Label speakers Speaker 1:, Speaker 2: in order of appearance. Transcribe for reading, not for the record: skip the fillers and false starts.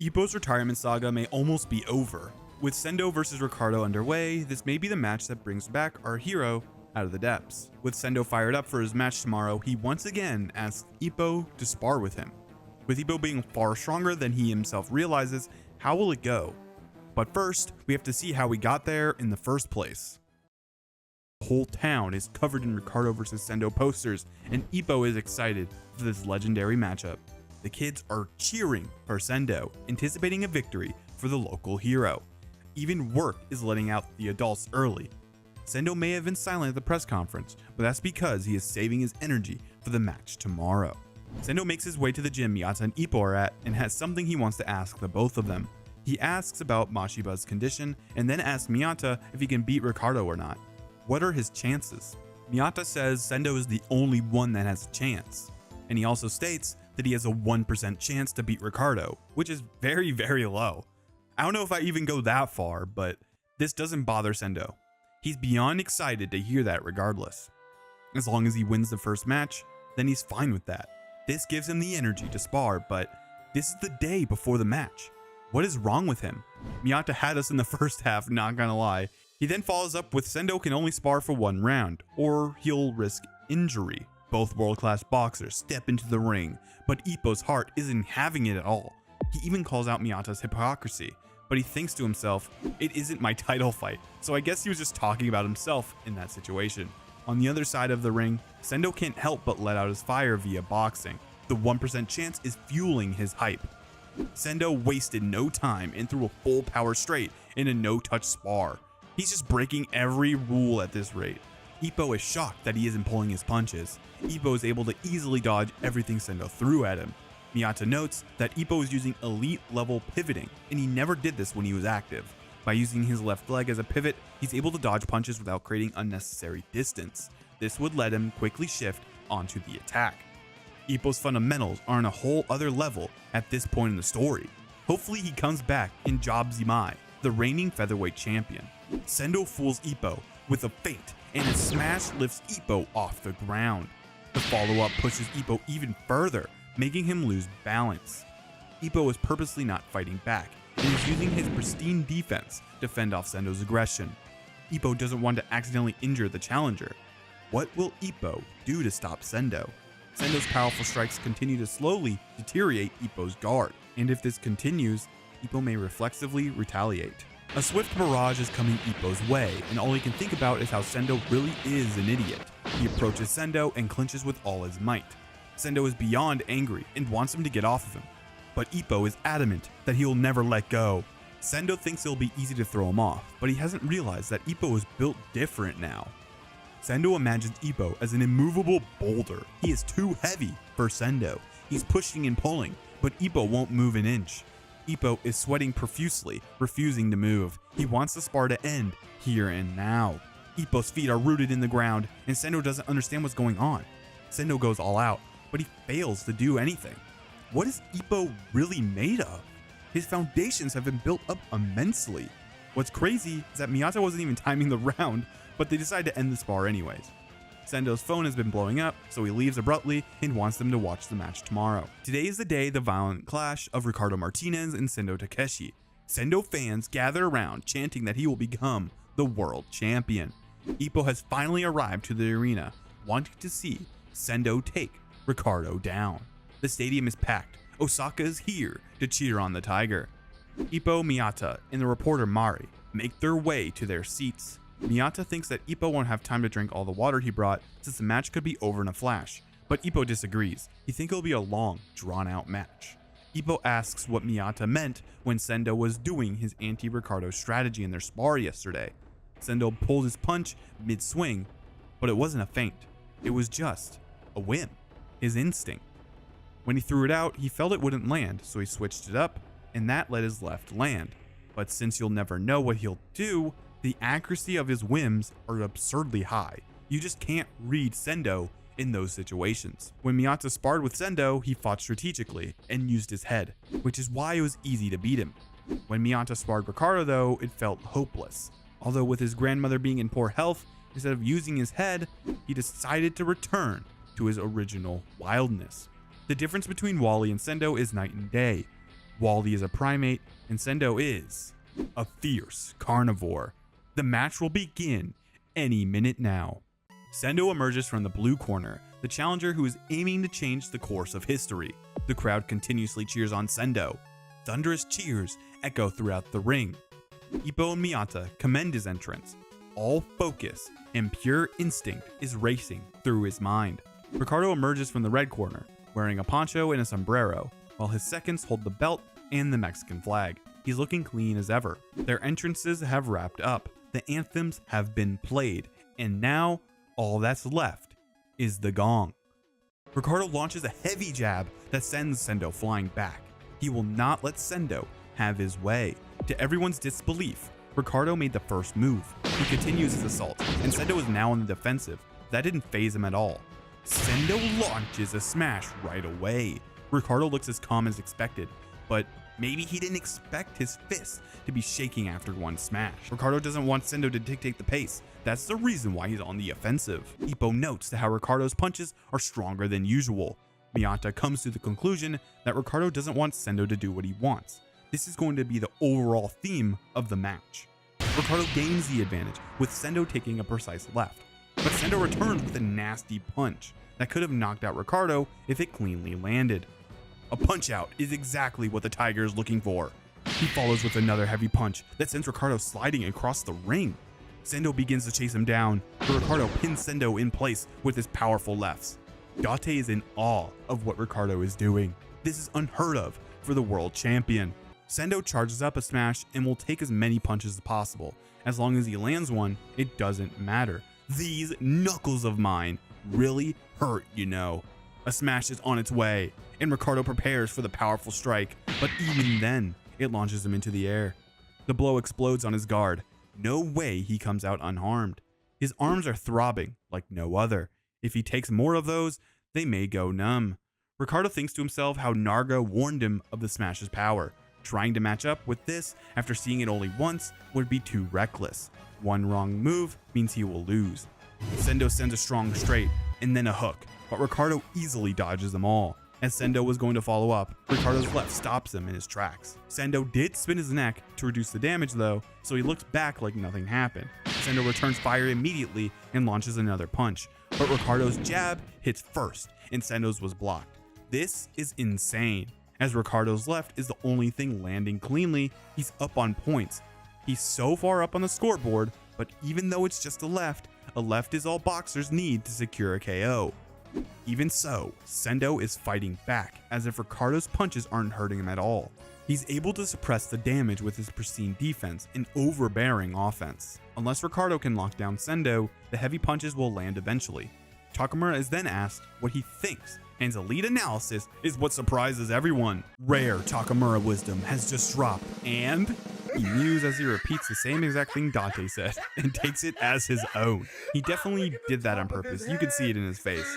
Speaker 1: Ippo's retirement saga may almost be over. With Sendo vs Ricardo underway, this may be the match that brings back our hero out of the depths. With Sendo fired up for his match tomorrow, he once again asks Ippo to spar with him. With Ippo being far stronger than he himself realizes, how will it go? But first, we have to see how we got there in the first place. The whole town is covered in Ricardo vs Sendo posters, and Ippo is excited for this legendary matchup. The kids are cheering for Sendo, anticipating a victory for the local hero. Even work is letting out the adults early. Sendo may have been silent at the press conference, but that's because he is saving his energy for the match tomorrow. Sendo makes his way to the gym Miyata and Ippo are at and has something he wants to ask the both of them. He asks about Mashiba's condition and then asks Miyata if he can beat Ricardo or not. What are his chances? Miyata says Sendo is the only one that has a chance, and he also states that he has a 1% chance to beat Ricardo, which is very, very low. I don't know if I even go that far, but this doesn't bother Sendo. He's beyond excited to hear that regardless. As long as he wins the first match, then he's fine with that. This gives him the energy to spar, but this is the day before the match. What is wrong with him? Miyata had us in the first half, not gonna lie. He then follows up with Sendo can only spar for one round, or he'll risk injury. Both world-class boxers step into the ring, but Ippo's heart isn't having it at all. He even calls out Miyata's hypocrisy, but he thinks to himself, it isn't my title fight, so I guess he was just talking about himself in that situation. On the other side of the ring, Sendo can't help but let out his fire via boxing. The 1% chance is fueling his hype. Sendo wasted no time and threw a full power straight in a no-touch spar. He's just breaking every rule at this rate. Ippo is shocked that he isn't pulling his punches. Ippo is able to easily dodge everything Sendo threw at him. Miyata notes that Ippo is using elite level pivoting, and he never did this when he was active. By using his left leg as a pivot, he's able to dodge punches without creating unnecessary distance. This would let him quickly shift onto the attack. Ippo's fundamentals are on a whole other level at this point in the story. Hopefully he comes back in Job Zimai, the reigning featherweight champion. Sendo fools Ippo with a feint, and a smash lifts Ippo off the ground. The follow-up pushes Ippo even further, making him lose balance. Ippo is purposely not fighting back, and is using his pristine defense to fend off Sendo's aggression. Ippo doesn't want to accidentally injure the challenger. What will Ippo do to stop Sendo? Sendo's powerful strikes continue to slowly deteriorate Ippo's guard, and if this continues, Ippo may reflexively retaliate. A swift barrage is coming Ippo's way, and all he can think about is how Sendo really is an idiot. He approaches Sendo and clinches with all his might. Sendo is beyond angry and wants him to get off of him, but Ippo is adamant that he will never let go. Sendo thinks it'll be easy to throw him off, but he hasn't realized that Ippo is built different now. Sendo imagines Ippo as an immovable boulder. He is too heavy for Sendo. He's pushing and pulling, but Ippo won't move an inch. Ippo is sweating profusely, refusing to move. He wants the spar to end here and now. Ippo's feet are rooted in the ground, and Sendo doesn't understand what's going on. Sendo goes all out, but he fails to do anything. What is Ippo really made of? His foundations have been built up immensely. What's crazy is that Miyata wasn't even timing the round, but they decide to end the spar anyways. Sendo's phone has been blowing up, so he leaves abruptly and wants them to watch the match tomorrow. Today is the day the violent clash of Ricardo Martinez and Sendo Takeshi. Sendo fans gather around chanting that he will become the world champion. Ippo has finally arrived to the arena, wanting to see Sendo take Ricardo down. The stadium is packed. Osaka is here to cheer on the Tiger. Ippo, Miyata, and the reporter Mari make their way to their seats. Miyata thinks that Ippo won't have time to drink all the water he brought since the match could be over in a flash, but Ippo disagrees. He thinks it'll be a long, drawn-out match. Ippo asks what Miyata meant when Sendo was doing his anti-Ricardo strategy in their spar yesterday. Sendo pulled his punch mid-swing, but it wasn't a feint. It was just a whim, his instinct. When he threw it out, he felt it wouldn't land, so he switched it up, and that let his left land. But since you'll never know what he'll do, the accuracy of his whims are absurdly high. You just can't read Sendo in those situations. When Miyata sparred with Sendo, he fought strategically and used his head, which is why it was easy to beat him. When Miyata sparred Ricardo though, it felt hopeless. Although with his grandmother being in poor health, instead of using his head, he decided to return to his original wildness. The difference between Wally and Sendo is night and day. Wally is a primate, and Sendo is a fierce carnivore. The match will begin any minute now. Sendo emerges from the blue corner, the challenger who is aiming to change the course of history. The crowd continuously cheers on Sendo. Thunderous cheers echo throughout the ring. Ippo and Miyata commend his entrance. All focus and pure instinct is racing through his mind. Ricardo emerges from the red corner, wearing a poncho and a sombrero, while his seconds hold the belt and the Mexican flag. He's looking clean as ever. Their entrances have wrapped up, the anthems have been played, and now all that's left is the gong. Ricardo launches a heavy jab that sends Sendo flying back. He will not let Sendo have his way. To everyone's disbelief, Ricardo made the first move. He continues his assault, and Sendo is now on the defensive. That didn't faze him at all. Sendo launches a smash right away. Ricardo looks as calm as expected, but maybe he didn't expect his fists to be shaking after one smash. Ricardo doesn't want Sendo to dictate the pace. That's the reason why he's on the offensive. Ippo notes how Ricardo's punches are stronger than usual. Miyata comes to the conclusion that Ricardo doesn't want Sendo to do what he wants. This is going to be the overall theme of the match. Ricardo gains the advantage, with Sendo taking a precise left. But Sendo returns with a nasty punch that could have knocked out Ricardo if it cleanly landed. A punch out is exactly what the Tiger is looking for. He follows with another heavy punch that sends Ricardo sliding across the ring. Sendo begins to chase him down, but Ricardo pins Sendo in place with his powerful lefts. Date is in awe of what Ricardo is doing. This is unheard of for the world champion. Sendo charges up a smash and will take as many punches as possible. As long as he lands one, it doesn't matter. These knuckles of mine really hurt, you know. A smash is on its way, and Ricardo prepares for the powerful strike, but even then, it launches him into the air. The blow explodes on his guard. No way he comes out unharmed. His arms are throbbing like no other. If he takes more of those, they may go numb. Ricardo thinks to himself how Narga warned him of the smash's power. Trying to match up with this after seeing it only once would be too reckless. One wrong move means he will lose. Sendo sends a strong straight and then a hook, but Ricardo easily dodges them all. As Sendo was going to follow up, Ricardo's left stops him in his tracks. Sendo did spin his neck to reduce the damage though, so he looks back like nothing happened. Sendo returns fire immediately and launches another punch, but Ricardo's jab hits first and Sendo's was blocked. This is insane, as Ricardo's left is the only thing landing cleanly. He's up on points. He's so far up on the scoreboard, but even though it's just a left is all boxers need to secure a KO. Even so, Sendo is fighting back, as if Ricardo's punches aren't hurting him at all. He's able to suppress the damage with his pristine defense and overbearing offense. Unless Ricardo can lock down Sendo, the heavy punches will land eventually. Takamura is then asked what he thinks, and his elite analysis is what surprises everyone. Rare Takamura wisdom has just dropped, and he mews as he repeats the same exact thing Date said and takes it as his own. He definitely did that on purpose. You could see it in his face.